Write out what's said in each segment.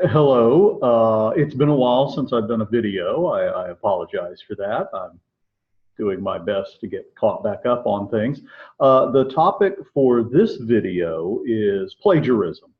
Hello. It's been a while since I've done a video. I apologize for that. I'm doing my best to get caught back up on things. The topic for this video is plagiarism.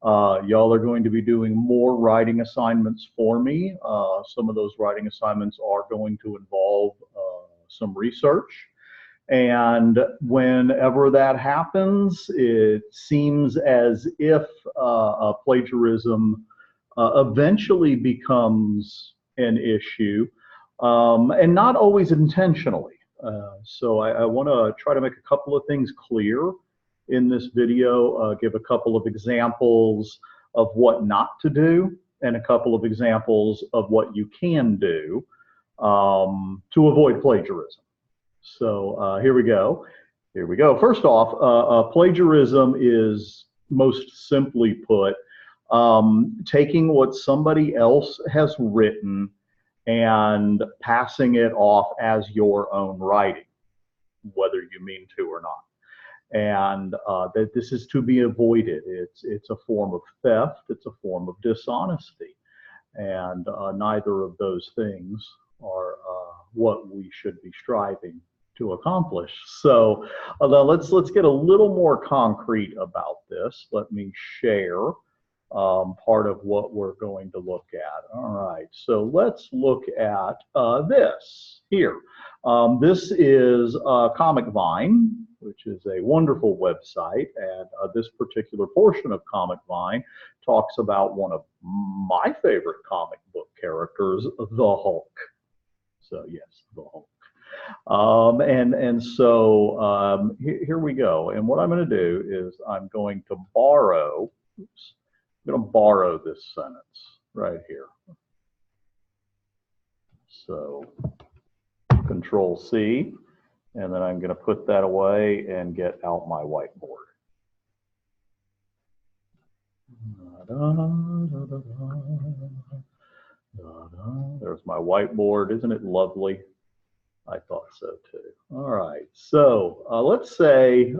Y'all are going to be doing more writing assignments for me. Some of those writing assignments are going to involve some research. And whenever that happens, it seems as if plagiarism eventually becomes an issue, and not always intentionally. So I want to try to make a couple of things clear in this video, give a couple of examples of what not to do, and a couple of examples of what you can do to avoid plagiarism. So here we go. Here we go. First off, plagiarism is most simply put taking what somebody else has written and passing it off as your own writing, whether you mean to or not. And that this is to be avoided. It's a form of theft. It's a form of dishonesty. And neither of those things are what we should be striving to accomplish. So let's get a little more concrete about this. Let me share part of what we're going to look at. All right, so let's look at this here. This is Comic Vine, which is a wonderful website, and this particular portion of Comic Vine talks about one of my favorite comic book characters, the Hulk. So yes, the Hulk. So here we go. And what I'm going to do is I'm going to borrow, oops, I'm going to borrow this sentence right here. So Control C, and then I'm going to put that away and get out my whiteboard. There's my whiteboard. Isn't it lovely? I thought so too. All right, so let's say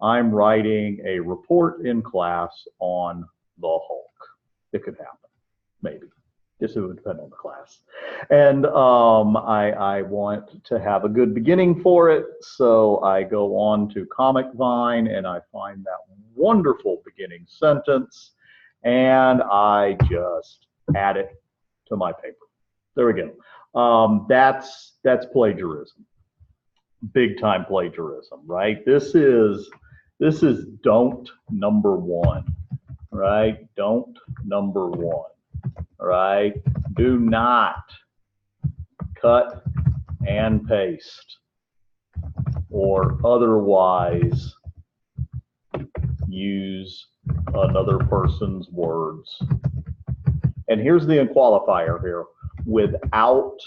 I'm writing a report in class on the Hulk. It could happen, maybe. Just it would depend on the class. And I want to have a good beginning for it, so I go on to Comic Vine and I find that wonderful beginning sentence, and I just add it to my paper. There we go. That's plagiarism, big time plagiarism, right? This is don't number one, right? Don't number one, right? Do not cut and paste or otherwise use another person's words. And here's the qualifier here: without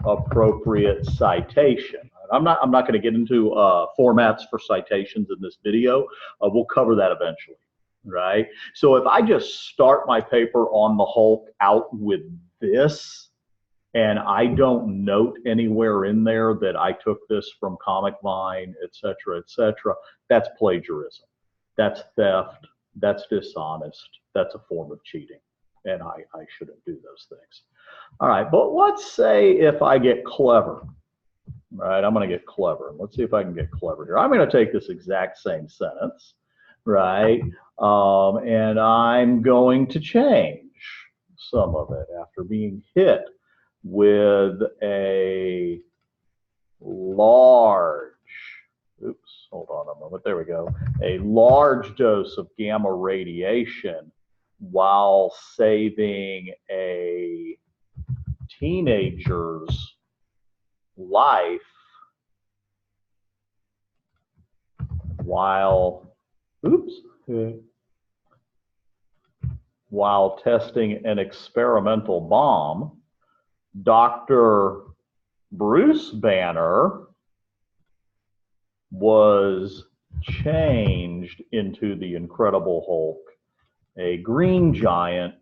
appropriate citation. I'm not going to get into formats for citations in this video. We'll cover that eventually, right? So if I just start my paper on the Hulk out with this, and I don't note anywhere in there that I took this from Comic Vine, et cetera, that's plagiarism. That's theft. That's dishonest. That's a form of cheating. And I shouldn't do those things. All right, but let's say if I get clever, right? I'm going to get clever. Let's see if I can get clever here. I'm going to take this exact same sentence, right? And I'm going to change some of it after being hit with a large, oops, hold on a moment, there we go, a large dose of gamma radiation while saving a teenager's life while testing an experimental bomb. Dr. Bruce Banner was changed into the Incredible Hulk, a green giant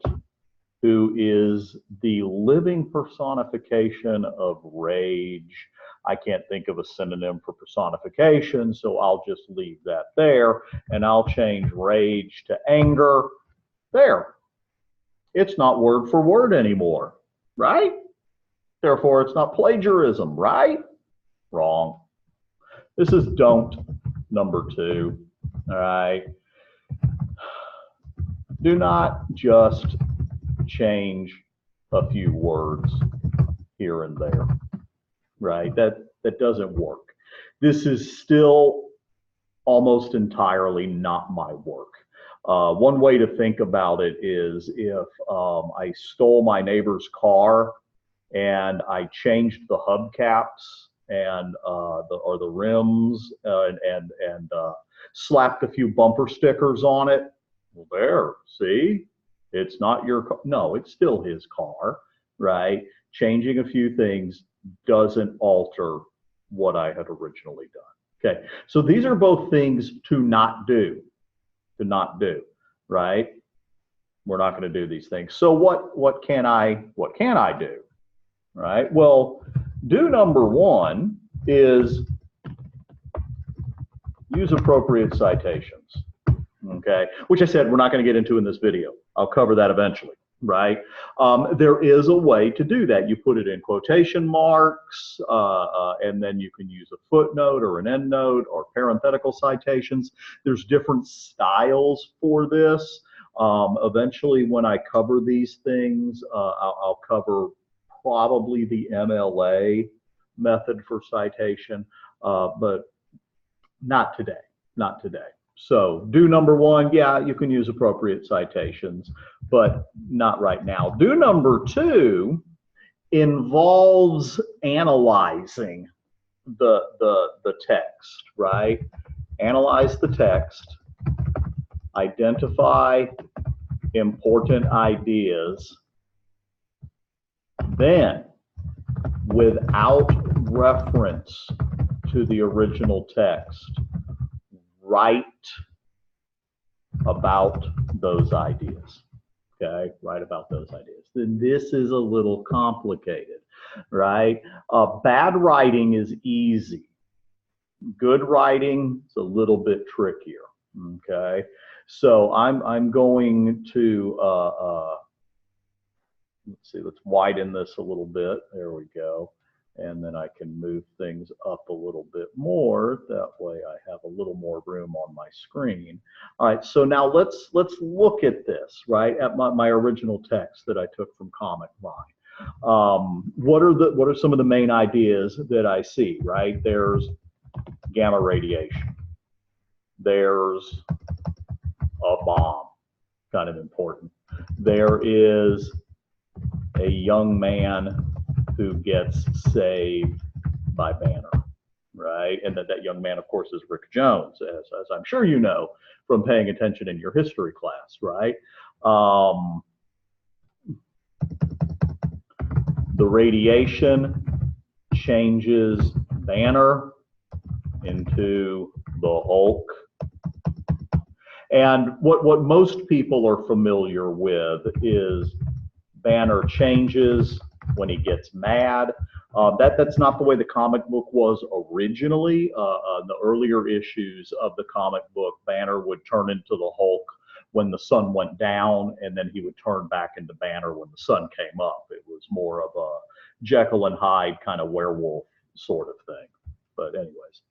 who is the living personification of rage. I can't think of a synonym for personification, so I'll just leave that there, and I'll change rage to anger. There. It's not word for word anymore, right? Therefore, it's not plagiarism, right? Wrong. This is don't number 2, all right? Do not just change a few words here and there, right? That doesn't work. This is still almost entirely not my work. One way to think about it is if I stole my neighbor's car and I changed the hubcaps and or the rims and slapped a few bumper stickers on it. Well, there, see, it's not your car. No, it's still his car, right? Changing a few things doesn't alter what I had originally done. Okay, so these are both things to not do, right? We're not going to do these things. So what can I do, right? Well, do number 1 is use appropriate citations, okay? Which I said we're not going to get into in this video. I'll cover that eventually, right? There is a way to do that. You put it in quotation marks, and then you can use a footnote or an endnote or parenthetical citations. There's different styles for this. Eventually, when I cover these things, I'll cover probably the MLA method for citation, but not today, not today. So do number 1, yeah, you can use appropriate citations, but not right now. Do number 2 involves analyzing the text, right? Analyze the text, identify important ideas, then without reference to the original text, write about those ideas. Okay, write about those ideas. Then this is a little complicated, right? Bad writing is easy. Good writing is a little bit trickier. Okay, so I'm going to let's see. Let's widen this a little bit. There we go. And then I can move things up a little bit more. That way I have a little more room on my screen. All right, so now let's look at this, right, at my original text that I took from Comic Vine. What are some of the main ideas that I see, right? There's gamma radiation. There's a bomb, kind of important. There is a young man who gets saved by Banner, right? And that young man, of course, is Rick Jones, as I'm sure you know from paying attention in your history class, right? The radiation changes Banner into the Hulk. And what most people are familiar with is Banner changes when he gets mad. That's not the way the comic book was originally. The earlier issues of the comic book, Banner would turn into the Hulk when the sun went down, and then he would turn back into Banner when the sun came up. It was more of a Jekyll and Hyde kind of werewolf sort of thing. But anyways,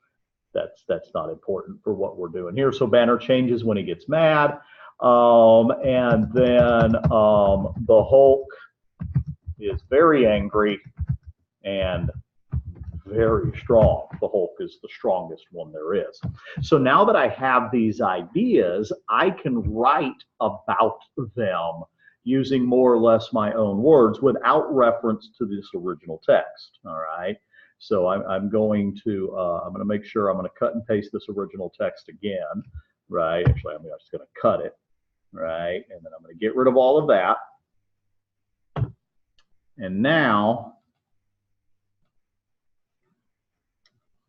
that's not important for what we're doing here. So Banner changes when he gets mad, and then the Hulk is very angry and very strong. The Hulk is the strongest one there is. So now that I have these ideas, I can write about them using more or less my own words without reference to this original text. All right. So I'm going to make sure I'm going to cut and paste this original text again. Right. Actually, I'm just going to cut it. Right. And then I'm going to get rid of all of that. And now,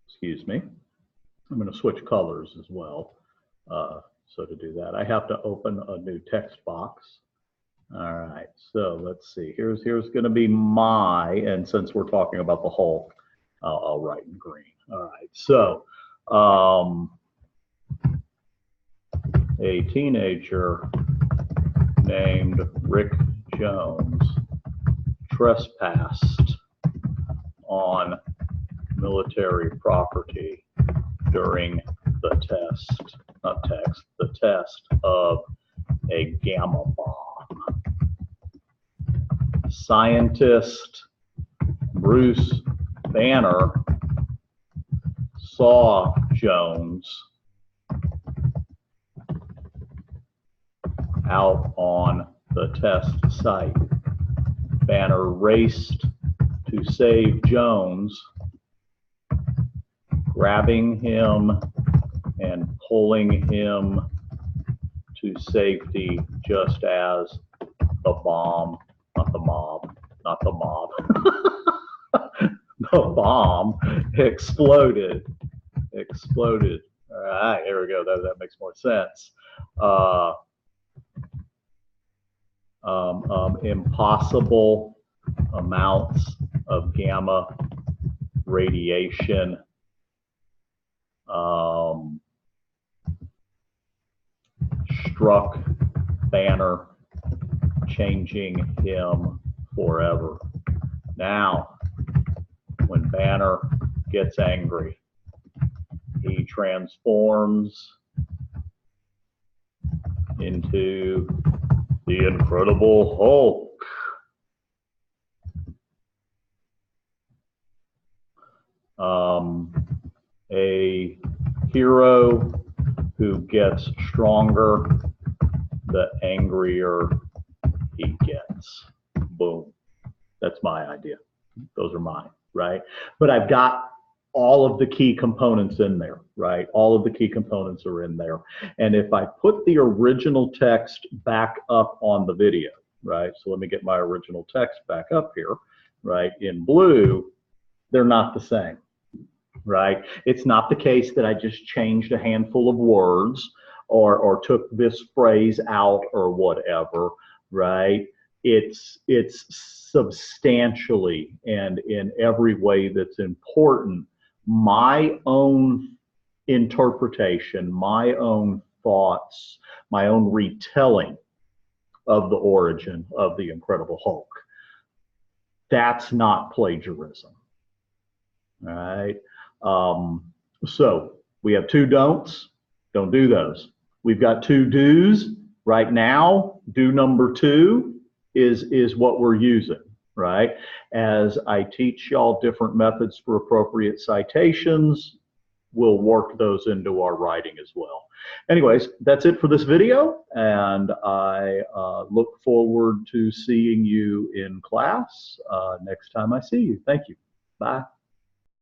excuse me, I'm going to switch colors as well. So to do that, I have to open a new text box. All right, so let's see. Here's going to be and since we're talking about the Hulk, I'll write in green. All right, so a teenager named Rick Jones trespassed on military property during the test of a gamma bomb. Scientist Bruce Banner saw Jones out on the test site. Banner raced to save Jones, grabbing him and pulling him to safety just as the bomb, not the mob, the bomb exploded. All right, here we go. That makes more sense. Impossible amounts of gamma radiation struck Banner, changing him forever. Now, when Banner gets angry, he transforms into the Incredible Hulk. A hero who gets stronger the angrier he gets. Boom. That's my idea. Those are mine, right? But I've got all of the key components in there, right? All of the key components are in there. And if I put the original text back up on the video, right? So let me get my original text back up here, right? In blue, they're not the same, right? It's not the case that I just changed a handful of words or took this phrase out or whatever, right? It's substantially and in every way that's important my own interpretation, my own thoughts, my own retelling of the origin of the Incredible Hulk. That's not plagiarism, all right? So we have two don'ts, don't do those. We've got two do's. Right now, do number 2 is what we're using, right? As I teach y'all different methods for appropriate citations, we'll work those into our writing as well. Anyways, that's it for this video, and I look forward to seeing you in class next time I see you. Thank you. Bye.